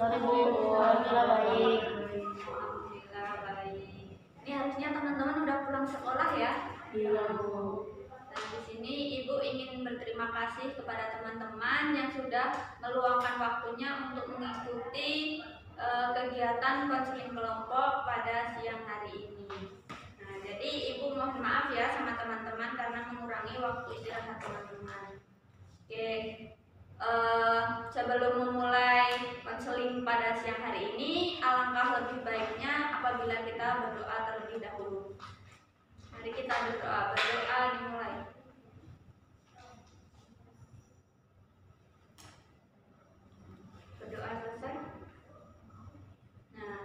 Sore Bu, alhamdulillah baik. Alhamdulillah baik. Ini harusnya teman-teman udah pulang sekolah ya? Iya Bu. Dan di sini Ibu ingin berterima kasih kepada teman-teman yang sudah meluangkan waktunya untuk mengikuti kegiatan konseling kelompok pada siang hari ini. Nah, jadi Ibu mohon maaf ya sama teman-teman karena mengurangi waktu istirahat teman-teman. Oke. Sebelum memulai konseling pada siang hari ini, alangkah lebih baiknya apabila kita berdoa terlebih dahulu. Mari kita berdoa dimulai. Berdoa selesai. Nah,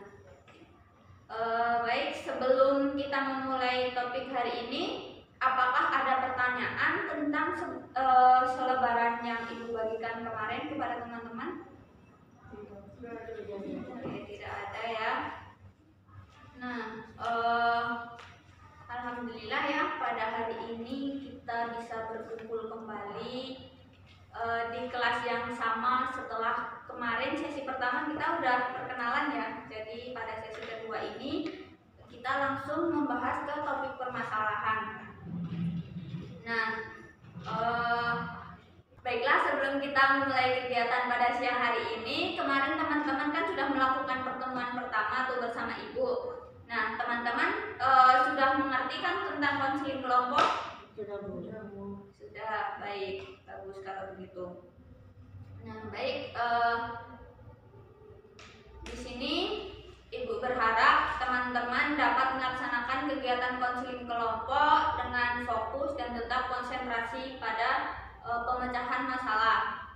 baik, sebelum kita memulai topik hari ini, apakah ada pertanyaan tentang selebaran yang Ibu bagikan kemarin kepada teman-teman? Oke, tidak ada ya. Nah, alhamdulillah ya pada hari ini kita bisa berkumpul kembali di kelas yang sama setelah kemarin sesi pertama kita udah perkenalan ya. Jadi pada sesi kedua ini kita langsung membahas ke topik permasalahan. Nah, baiklah, sebelum kita memulai kegiatan pada siang hari ini, kemarin teman-teman kan sudah melakukan pertemuan pertama tuh bersama Ibu. Nah, teman-teman sudah mengerti kan tentang konseling kelompok? Sudah Bu. Sudah, baik, bagus kalau begitu. Nah, baik, di sini Ibu berharap teman-teman dapat melaksanakan kegiatan konseling kelompok dengan fokus dan tetap konsentrasi pada pemecahan masalah.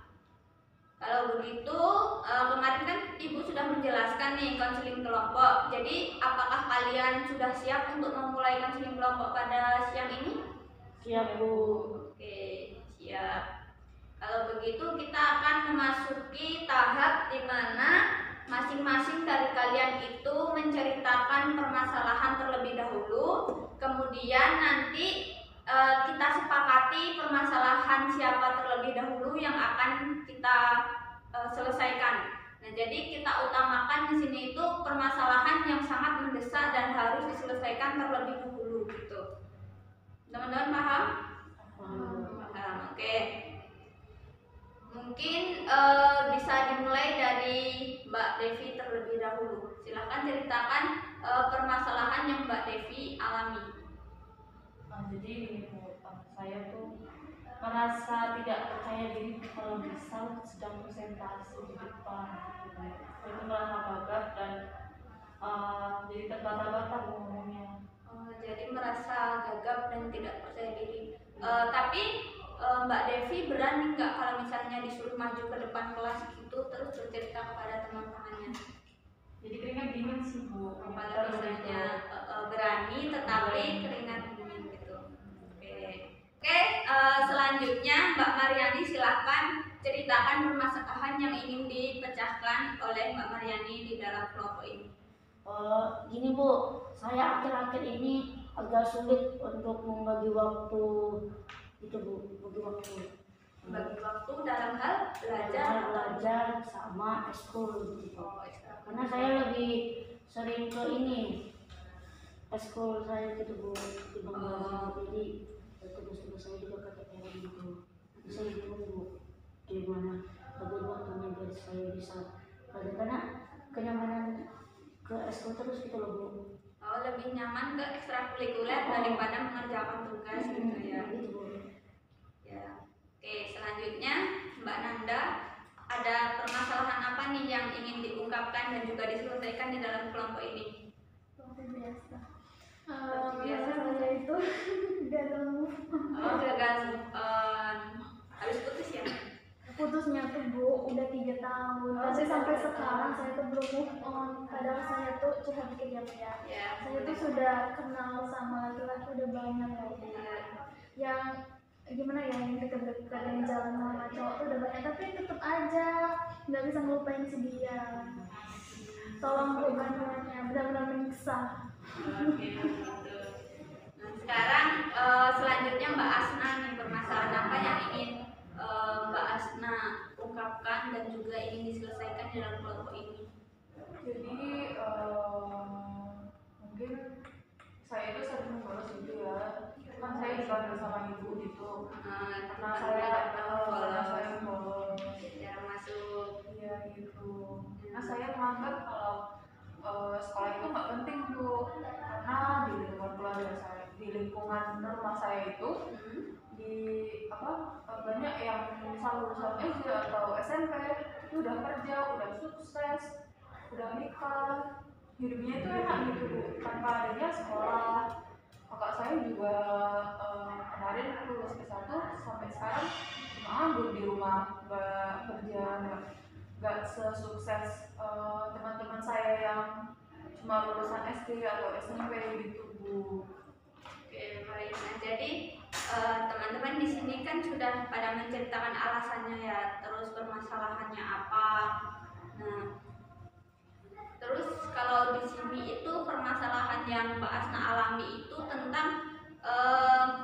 Kalau begitu, kemarin kan Ibu sudah menjelaskan nih konseling kelompok. Jadi, apakah kalian sudah siap untuk memulai konseling kelompok pada siang ini? Siap Bu. Oke, siap. Kalau begitu, kita akan memasuki tahap di mana masing-masing dari kalian itu menceritakan permasalahan terlebih dahulu, kemudian nanti kita sepakati permasalahan siapa terlebih dahulu yang akan kita selesaikan. Nah, jadi kita utamakan di sini itu permasalahan yang sangat mendesak dan harus diselesaikan terlebih dahulu gitu. Teman-teman paham? Paham. Oke. Mungkin bisa dimulai dari Mbak Devi terlebih dahulu. Silahkan ceritakan permasalahan yang Mbak Devi alami. Jadi saya tuh merasa tidak percaya diri kalau misal sedang presentasi di depan. Itu merasa gagap dan jadi terbata-bata ngomongnya. Jadi merasa gagap dan tidak percaya diri. Tapi Mbak Devi berani nggak kalau misalnya disuruh maju ke depan kelas gitu terus bercerita kepada teman-temannya? Jadi keringat dingin sih Bu. Kalau misalnya berani tetapi keringat dingin gitu. Oke, selanjutnya Mbak Mariani silahkan ceritakan permasalahan yang ingin dipecahkan oleh Mbak Mariani di dalam kelompok ini. Gini Bu, saya akhir-akhir ini agak sulit untuk membagi waktu itu Bu, Bagi waktu dalam hal belajar sama ekskul gitu. Karena saya lebih sering ke ini ekskul saya gitu Bu, di Bangladesh. Jadi tugas-tugas saya juga keteteran gitu. Saya bingung Bu, gimana bagi waktunya biar saya bisa belajar, karena kenyamanan ke ekskul terus gitu loh Bu. Lebih nyaman ke ekstrakurikuler daripada mengerjakan tugas gitu ya. Ya. Oke, selanjutnya Mbak Nanda, ada permasalahan apa nih yang ingin diungkapkan dan juga diselesaikan di dalam kelompok ini? Seperti biasa. Saya itu gagal move on. Gagal habis putus ya? Putusnya tuh Bu udah 3 tahun. Tapi sampai sekarang saya tuh belum move on. Padahal saya tuh curhat ke dia ya. Saya tuh sudah kenal sama laki-laki udah banyak ya. Yang gimana ya, yang deket-deket yang jalan sama cowok tuh udah banyak, tapi tetep aja nggak bisa ngelupain si dia. Tolong Bu bantuannya, benar-benar menyiksa. Oke, gitu. Nah, sekarang selanjutnya Mbak Asna nih, permasalahan apa yang ingin Mbak Asna ungkapkan dan juga ingin diselesaikan di dalam kelompok ini? bolos gitu ya, kan saya dipanggil sama ibu gitu. Karena saya bolos, jarang masuk. iya gitu. Nah saya menganggap kalau sekolah itu nggak penting Bu, karena di lingkungan keluarga saya, di lingkungan rumah saya itu di banyak yang misal lulusan SD atau SMP itu udah kerja, udah sukses, udah nikah, hidupnya itu enak gitu Bu, tanpa adanya sekolah. Kakak saya juga kemarin lulus S1 sampai sekarang cuma nganggur di rumah, nggak kerja, nggak sesukses teman-teman saya yang cuma lulusan SD atau SMP gitu Bu. Oke, baik. Nah, jadi teman-teman di sini kan sudah pada menceritakan alasannya ya, terus permasalahannya apa. Nah, terus kalau di sini itu permasalahan yang Mbak Asna alami itu tentang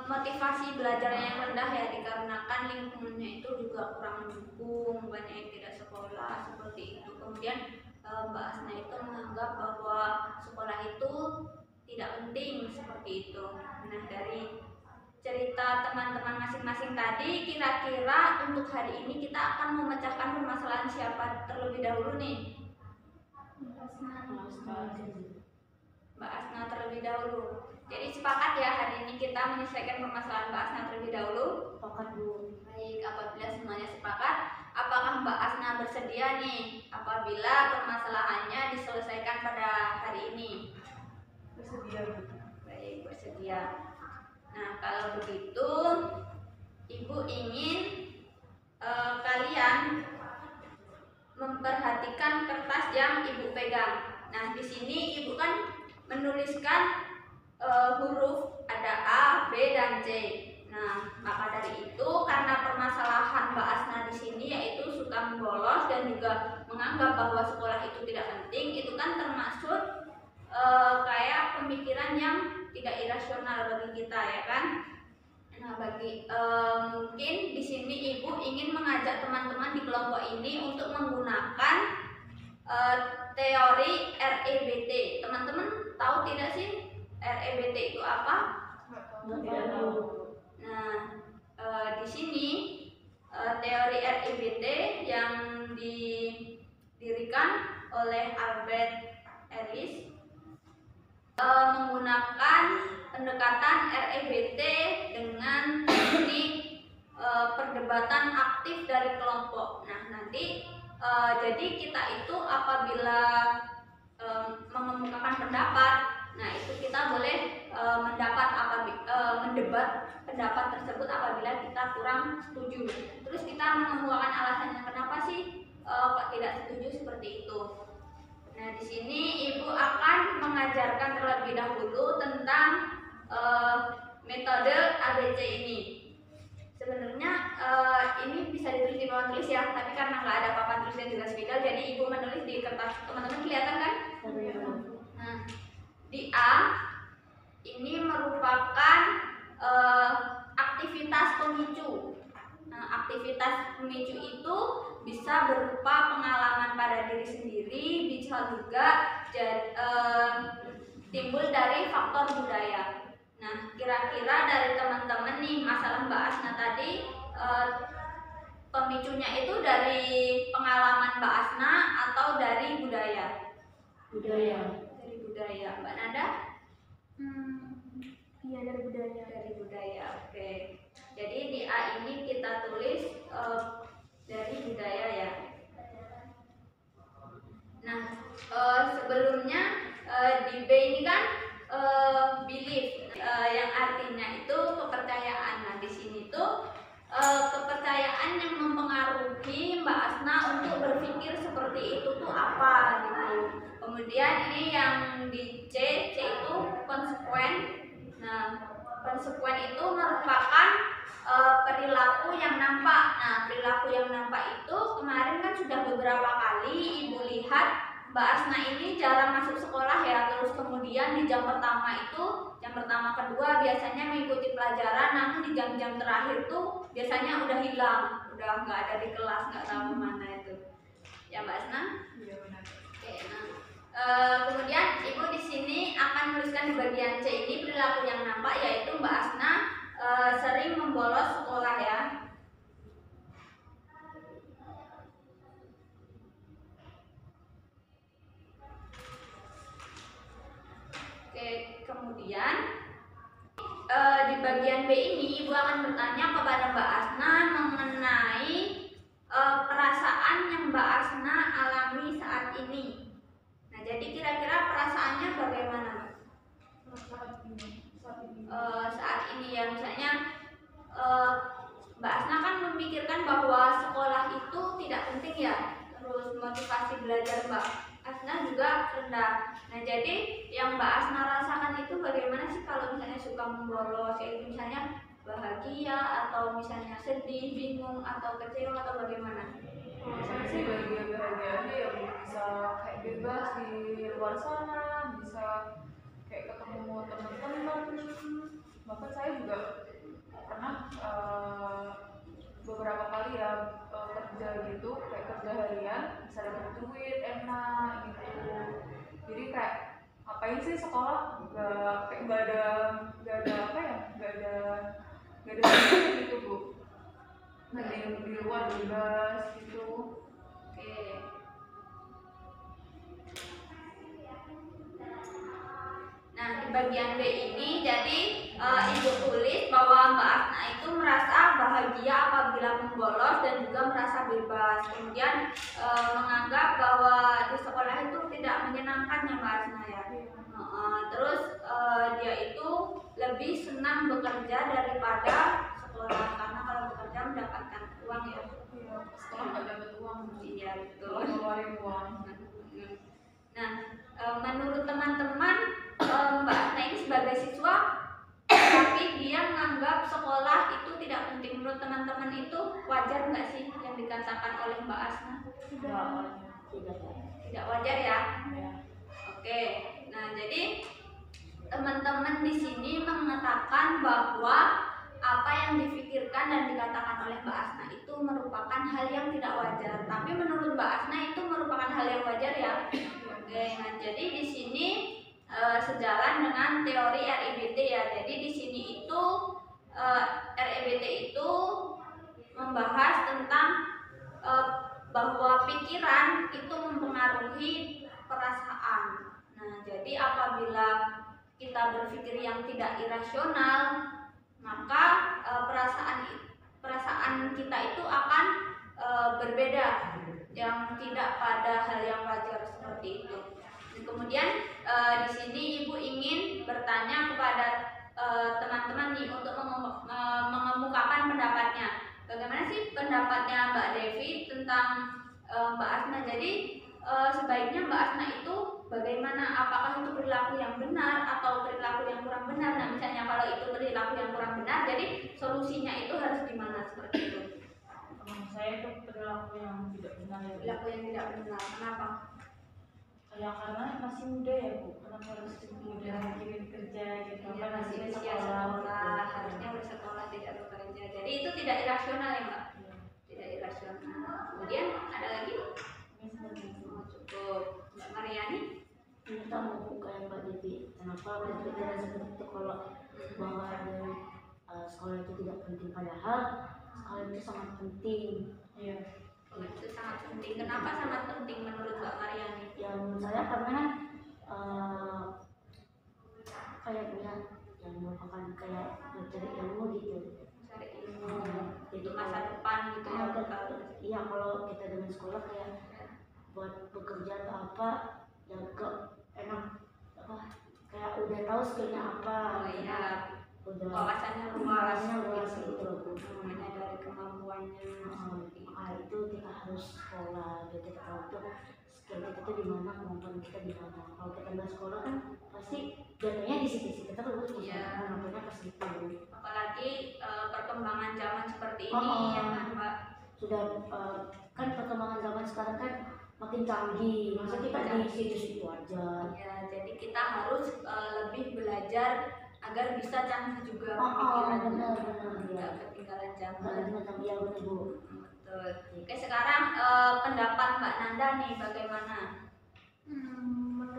motivasi belajarnya yang rendah ya, dikarenakan lingkungannya itu juga kurang mendukung, banyak yang tidak sekolah seperti itu. Kemudian Mbak Asna itu menganggap bahwa sekolah itu tidak penting seperti itu. Nah, dari cerita teman-teman masing-masing tadi, kira-kira untuk hari ini kita akan memecahkan permasalahan siapa terlebih dahulu nih? Mbak Asna terlebih dahulu. Jadi sepakat ya hari ini kita menyelesaikan permasalahan Mbak Asna terlebih dahulu? Sepakat Bu. Baik, apabila semuanya sepakat, apakah Mbak Asna bersedia nih apabila permasalahannya diselesaikan pada hari ini? Bersedia Bu. Baik, bersedia. Nah, kalau begitu Ibu ingin kalian memperhatikan kertas yang Ibu pegang. Nah, di sini Ibu kan menuliskan huruf ada A, B, dan C. Nah, maka dari itu karena permasalahan Mbak Asna di sini yaitu suka membolos dan juga menganggap bahwa sekolah itu tidak penting, itu kan termasuk kayak pemikiran yang tidak irasional bagi kita ya kan. Nah, mungkin di sini Ibu ingin mengajak teman-teman di kelompok ini untuk menggunakan teori REBT. Teman-teman tahu tidak sih REBT itu apa? Tidak tahu. Nah, di sini teori REBT yang didirikan oleh Albert Ellis menggunakan pendekatan REBT dengan teknik perdebatan aktif dari kelompok. Nah, nanti jadi kita itu apabila mengemukakan pendapat, nah itu kita boleh mendebat pendapat tersebut apabila kita kurang setuju. Terus kita mengemukakan alasannya kenapa sih kok tidak setuju seperti itu. Nah, di sini Ibu akan mengajarkan terlebih dahulu tentang metode ABC ini. Sebenarnya ini bisa ditulis di papan tulis ya, tapi karena nggak ada papan tulis yang jelas beda, jadi Ibu menulis di kertas. Teman-teman kelihatan kan? Nah, di A ini merupakan aktivitas pemicu. Nah, aktivitas pemicu itu bisa berupa pengalaman pada diri sendiri, bisa juga timbul dari faktor budaya. Nah, kira-kira dari teman-teman nih, masalah Mbak Asna tadi pemicunya itu dari pengalaman Mbak Asna atau dari budaya? Budaya. Dari budaya. Mbak Nada? Iya, dari budaya. Dari budaya, oke. Jadi di A ini kita tulis dari budaya ya. Nah, sebelumnya di B ini kan belief, yang artinya itu kepercayaan. Nah, di sini tuh kepercayaan yang mempengaruhi Mbak Asna untuk berpikir seperti itu tuh apa gitu. Kemudian ini yang di C itu konsekuen. Nah, konsekuen itu merupakan perilaku yang nampak. Nah, perilaku yang nampak itu kemarin kan sudah beberapa kali Ibu lihat Mbak Asna ini jarang masuk sekolah ya. Terus kemudian di jam pertama itu, jam pertama kedua biasanya mengikuti pelajaran, namun di jam-jam terakhir tuh biasanya udah hilang, udah nggak ada di kelas, nggak tahu mana itu. Ya Mbak Asna? Iya benar. Oke, nah Kemudian Ibu di sini akan menuliskan di bagian C ini perilaku yang nampak, yaitu Mbak Asna sering membolos sekolah ya. Oke, kemudian di bagian B ini Ibu akan bertanya kepada Mbak Asna mengenai perasaan yang Mbak Asna alami saat ini. Nah, jadi kira-kira perasaannya bagaimana, Mbak? Saat ini ya, misalnya Mbak Asna kan memikirkan bahwa sekolah itu tidak penting ya, terus motivasi belajar Mbak Asna juga rendah. Nah, jadi yang Mbak Asna rasakan itu bagaimana sih kalau misalnya suka membolos, yaitu misalnya bahagia atau misalnya sedih, bingung atau kecewa atau bagaimana? Kalau saya sih bahagia-bahagia aja ya, bisa kayak bebas di luar sana, bisa kayak ketemu teman-teman. Bahkan saya juga pernah beberapa kali ya kerja gitu, kayak kerja harian, bisa dapat duit enak gitu. Jadi kayak ngapain sih sekolah, nggak ada apa ya, nggak ada gitu Bu, nggak ada yang di luar bebas gitu. Oke. Nah, di bagian B ini jadi Ibu tulis bahwa Mbak Asna itu merasa bahagia apabila membolos dan juga merasa bebas. Kemudian menganggap bahwa di sekolah itu tidak menyenangkan ya Mbak Asna ya. Terus dia itu lebih senang bekerja daripada sekolah, karena kalau bekerja mendapatkan uang ya. Iya, sekolah nggak dapat uang. Iya betul. Ngeluarin uang. Nah, menurut teman-teman Mbak Asna ini sebagai siswa, tapi dia menganggap sekolah itu tidak penting. Menurut teman-teman itu wajar nggak sih yang dikatakan oleh Mbak Asna? Tidak wajar ya? Oke. Nah, jadi teman-teman di sini mengatakan bahwa apa yang difikirkan dan dikatakan oleh Mbak Asna itu merupakan hal yang tidak wajar. Tapi menurut Mbak Asna itu merupakan hal yang wajar ya. Oke, nah jadi di sini sejalan dengan teori RIBT ya. Jadi di sini itu RIBT itu membahas tentang bahwa pikiran itu mempengaruhi perasaan. Nah, jadi apabila kita berpikir yang tidak irasional, maka perasaan kita itu akan berbeda, yang tidak pada hal yang wajar seperti itu. Dan kemudian di sini Ibu ingin bertanya kepada teman-teman nih untuk mengemukakan pendapatnya. Bagaimana sih pendapatnya Mbak Devi tentang Mbak Asna? Jadi sebaiknya Mbak Asna itu bagaimana? Apakah itu perilaku yang benar atau perilaku yang kurang benar? Nah, misalnya kalau itu perilaku yang kurang benar, jadi solusinya itu harus gimana seperti itu? Saya itu perilaku yang tidak benar ya. Perilaku yang tidak benar. Kenapa? Ya karena masih muda ya Bu. Kenapa harus muda mikirin kerja gitu? Ya, Kan masih masih usia sekolah, harusnya bersekolah tidak bekerja. Jadi itu tidak irasional ya Mbak? Tidak irasional. Kemudian ada lagi? Oh, cukup. Mbak Mariani? Kita mau buka yang Mbak Devi. Kenapa berpikiran seperti itu kalau bahwa ada sekolah itu tidak penting, padahal sekolah itu sangat penting. Iya. Oh, itu sangat penting. Kenapa sangat penting menurut Mbak Mariani? Ya menurut saya karena kayaknya yang merupakan kayak mencari ilmu gitu. Cari ilmu Jadi untuk masa depan gitu ya. Iya, kalau kita dengan sekolah kayak buat bekerja atau apa ya kok enak apa kayak udah tahu skillnya apa. Oh iya. Udah Wawasannya luas gitu. menyadari kemampuannya. Maka itu kita harus sekolah, jadi kita tahu tuh skill kita tuh di mana, kemampuan kita di mana. Kalau kita nggak sekolah kan pasti jatuhnya di situ kita terus kemampuannya ke situ. Apalagi perkembangan zaman seperti ini ya kan Mbak. Sudah kan perkembangan zaman sekarang kan makin canggih, masa kita di situ-situ aja. Ya, jadi kita harus lebih belajar agar bisa canggih juga Benar tidak ketinggalan zaman. ya benar Bu. Betul. Oke, sekarang pendapat Mbak Nanda nih bagaimana? Menurut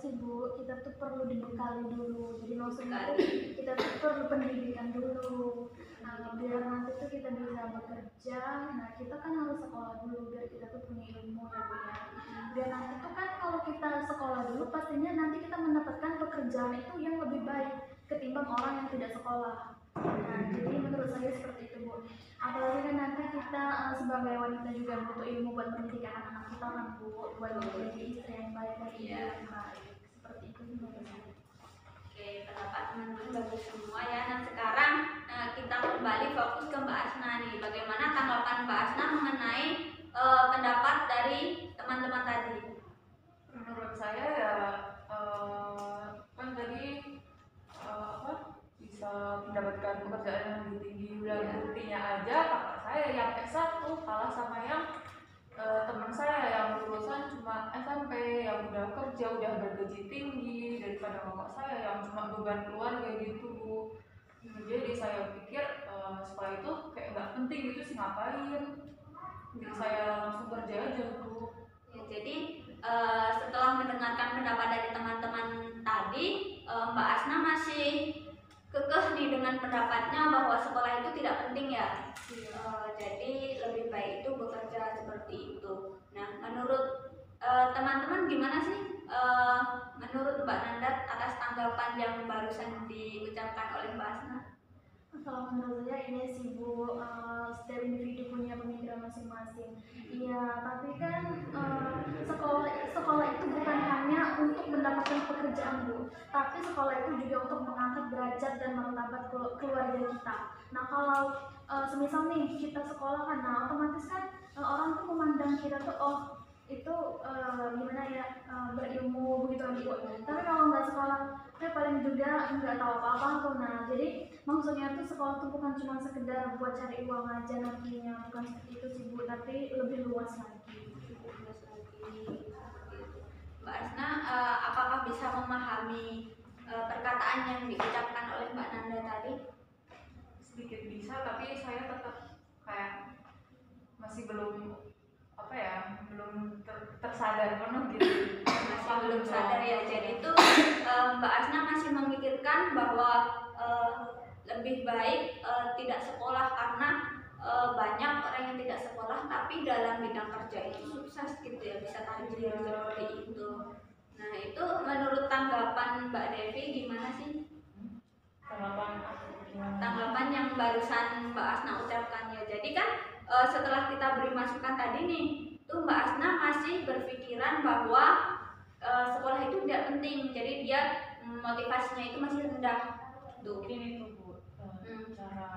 sih Bu, kita tuh perlu dibekali dulu. Jadi maksudnya tuh kita tuh perlu pendidikan dulu. Biar nanti tuh kita bisa bekerja. Nah kita kan harus sekolah dulu biar kita tuh punya ilmu ya Bu ya. Biar nanti tuh kan kalau kita sekolah dulu pastinya nanti kita mendapatkan pekerjaan itu yang lebih baik ketimbang orang yang tidak sekolah. Nah jadi menurut saya seperti itu Bu. Apalagi kan nanti kita sebagai wanita juga butuh ilmu buat pendidikan anak-anak kita kan Bu, buat menjadi istri yang baik dan ibu yang baik. Seperti itu menurut saya. Oke, pendapat teman-teman bagus semua ya. Nah sekarang kita kembali fokus ke Mbak Asna nih. Bagaimana tanggapan Mbak Asna mengenai pendapat dari teman-teman tadi? Menurut saya ya kan tadi bisa mendapatkan pekerjaan yang lebih tinggi. Udah buktinya aja kakak saya yang S1 kalah sama yang teman saya yang lulusan cuma SMP yang udah kerja udah bergaji tinggi daripada kakak saya yang cuma beban keluarga gitu. Jadi saya pikir sekolah itu kayak nggak penting gitu sih, ngapain. Jadi saya langsung kerja aja gitu. Ya, jadi setelah mendengarkan pendapat dari teman-teman tadi, Mbak Asna masih kekeh nih dengan pendapatnya bahwa sekolah itu tidak penting ya. Jadi lebih baik itu bekerja seperti itu. Nah, menurut teman-teman gimana sih? Menurut Mbak Nandat atas tanggapan yang barusan diucapkan oleh Mbak Asna? Kalau menurut saya ini sih Bu, setiap individu punya pemikiran masing-masing. Iya, tapi kan sekolah itu bukan hanya untuk mendapatkan pekerjaan Bu, tapi sekolah itu juga untuk mengangkat derajat dan martabat keluarga kita. Nah kalau semisal nih kita sekolah kan, nah otomatis kan orang tuh memandang kita tuh itu gimana ya, berilmu begitu Bu. Tapi kalau nggak sekolah, paling juga nggak tahu apa-apa tuh. Nah jadi maksudnya tuh sekolah tuh bukan cuma sekedar buat cari uang aja nantinya, bukan seperti itu sih Bu, tapi lebih luas lagi. Mbak Asna, apakah bisa memahami perkataan yang diucapkan oleh Mbak Nanda tadi? Sedikit bisa, tapi saya tetap kayak masih belum belum tersadar penuh gitu. Masih belum sadar ya. Jadi itu Mbak Asna masih memikirkan bahwa lebih baik tidak sekolah karena banyak orang yang tidak sekolah tapi dalam bidang kerja itu sukses gitu ya, bisa tajir seperti itu. Nah itu menurut tanggapan Mbak Devi gimana sih? Tanggapan yang barusan Mbak Asna ucapkan ya. Jadi kan setelah kita beri masukan tadi nih, tuh Mbak Asna masih berpikiran bahwa sekolah itu tidak penting. Jadi dia motivasinya itu masih rendah. Tuh. Mungkin itu Bu, cara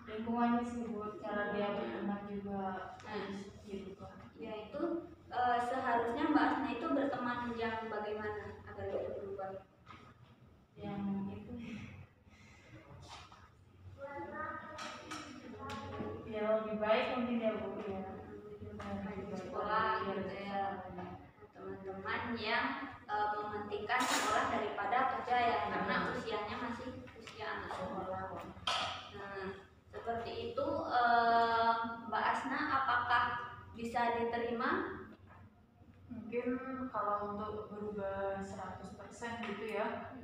lingkungannya sih Bu, cara dia berteman juga gitu. Ya itu seharusnya Mbak Asna itu berteman yang bagaimana agar dia berubah? Yang itu ya lebih baik mungkin ya Bu ya. Sekolah gitu ya. Teman-teman yang mementingkan sekolah daripada kerja ya, karena usianya masih usia anak sekolah. Nah, seperti itu Mbak Asna apakah bisa diterima? Mungkin kalau untuk berubah 100% gitu ya,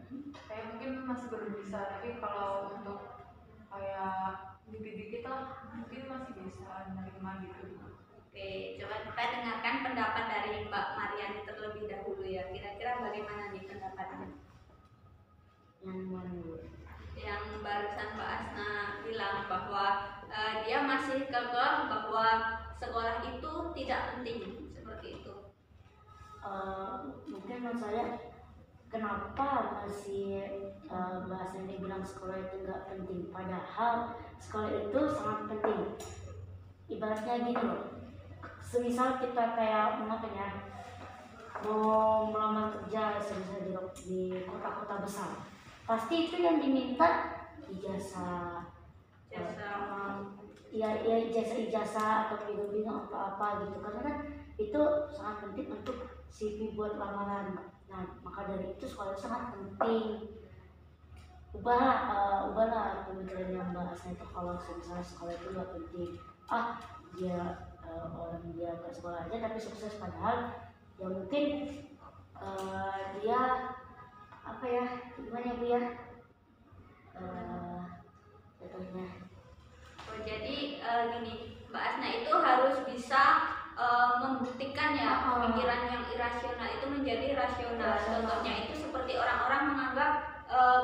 kayak mungkin masih belum bisa. Tapi kalau untuk kayak dikit-dikit lah, mungkin masih bisa menerima gitu. Oke, coba kita dengarkan pendapat dari Mbak Mariani terlebih dahulu ya. Kira-kira bagaimana nih pendapatnya? Yang mana Bu? Yang barusan Mbak Asna bilang bahwa dia masih kekeh bahwa sekolah itu tidak penting, seperti itu. Mungkin menurut saya kenapa masih bahasa ini bilang sekolah itu nggak penting, padahal sekolah itu sangat penting. Ibaratnya gini loh, semisal kita kayak mau melamar kerja semisal di kota-kota besar, pasti itu yang diminta ijazah, ijazah atau bidang apa-apa gitu, karena kan itu sangat penting untuk CV buat lamaran. Nah maka dari itu sekolah sangat penting. Ubahlah pemikirannya Mbak Asna itu, kalau misalnya sekolah itu nggak penting, dia orang dia ke sekolah aja tapi sukses, padahal ya mungkin dia apa ya, gimana ya Bu ya, contohnya. Oh, jadi gini, Mbak Asna itu harus bisa membuktikan ya pemikiran yang irasional itu menjadi rasional. Contohnya itu seperti orang-orang menganggap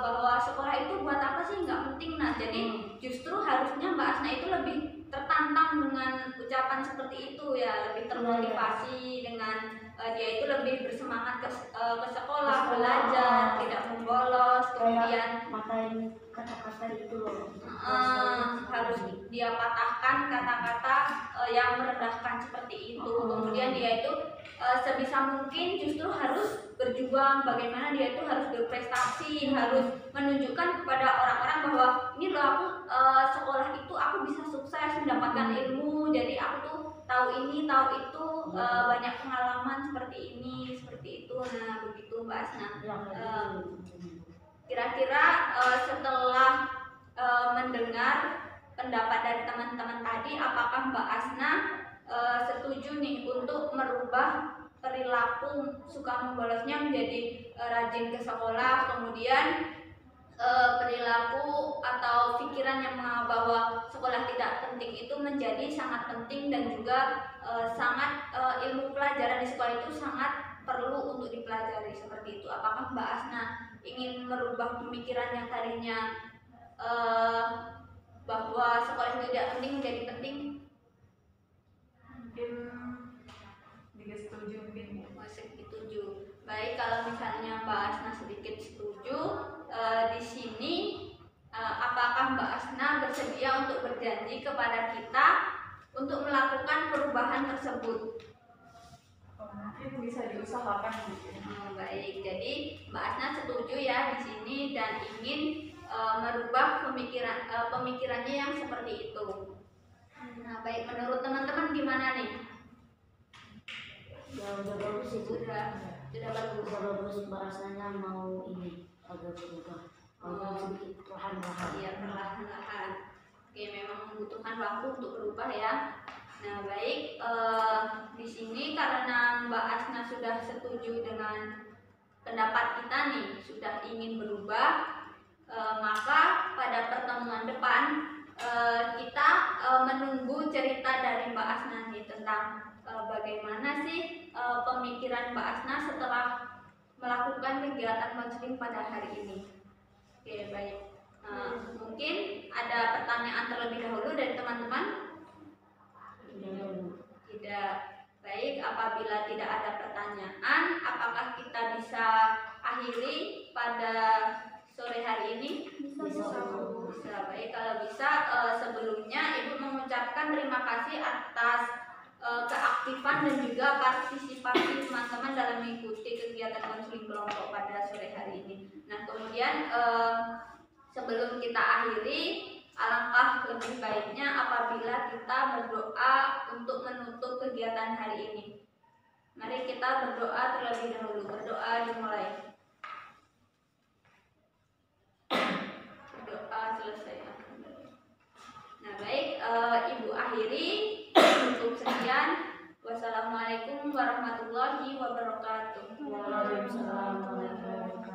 bahwa sekolah itu buat apa sih, nggak penting. Nah, jadi justru harusnya Mbak Asna itu lebih tertantang dengan ucapan seperti itu ya, lebih termotivasi dengan dia itu lebih bersemangat ke sekolah, belajar, tidak membolos, kemudian matain kata-kata itu loh. Harus dia patahkan kata-kata yang merendahkan seperti itu. Kemudian dia itu sebisa mungkin justru harus berjuang, bagaimana dia itu harus berprestasi, harus menunjukkan kepada orang-orang bahwa ini loh aku sekolah itu aku bisa sukses mendapatkan ilmu, jadi aku tuh tahu ini tahu itu, banyak pengalaman seperti ini seperti itu. Nah begitu Mbak Asna. Kira-kira setelah mendengar pendapat dari teman-teman tadi, apakah Mbak Asna setuju nih untuk merubah perilaku suka membolosnya menjadi rajin ke sekolah, kemudian perilaku atau pikiran yang bahwa sekolah tidak penting itu menjadi sangat penting, dan juga sangat ilmu pelajaran di sekolah itu sangat perlu untuk dipelajari seperti itu. Apakah Mbak Asna ingin merubah pemikiran yang tadinya bahwa sekolah itu tidak penting menjadi penting? Mungkin sedikit setuju mungkin. Masih setuju. Baik, kalau misalnya Mbak Asna sedikit setuju, di sini apakah Mbak Asna bersedia untuk berjanji kepada kita untuk melakukan perubahan tersebut? Mungkin bisa diusahakan gitu. Baik, jadi Mbak Asna setuju ya di sini dan ingin merubah pemikirannya yang seperti itu. Nah, baik, menurut teman-teman gimana nih? Ya udah bagus sih Bu. Sudah bagus. Udah bagus, rasanya mau ini agak berubah. Sedikit perlahan-lahan. Iya, perlahan-lahan. Oke, memang membutuhkan waktu untuk berubah ya. Nah, baik, di sini karena Mbak Asna sudah setuju dengan pendapat kita nih, sudah ingin berubah, maka pada pertemuan depan kita menunggu cerita dari Mbak Asna nih tentang bagaimana sih pemikiran Mbak Asna setelah melakukan kegiatan counseling pada hari ini. Oke, baik. Mungkin ada pertanyaan terlebih dahulu dari teman-teman? Tidak. Baik, apabila tidak ada pertanyaan, apakah kita bisa akhiri pada sore hari ini? Bisa. Baik, kalau bisa sebelumnya Ibu mengucapkan terima kasih atas keaktifan dan juga partisipasi teman-teman dalam mengikuti kegiatan konseling kelompok pada sore hari ini. Nah, kemudian sebelum kita akhiri, alangkah lebih baiknya apabila kita berdoa untuk menutup kegiatan hari ini. Mari kita berdoa terlebih dahulu. Berdoa dimulai. Berdoa selesai. Nah, baik, Ibu akhiri. Cukup sekian. Wassalamualaikum warahmatullahi wabarakatuh. Waalaikumsalam warahmatullahi wabarakatuh.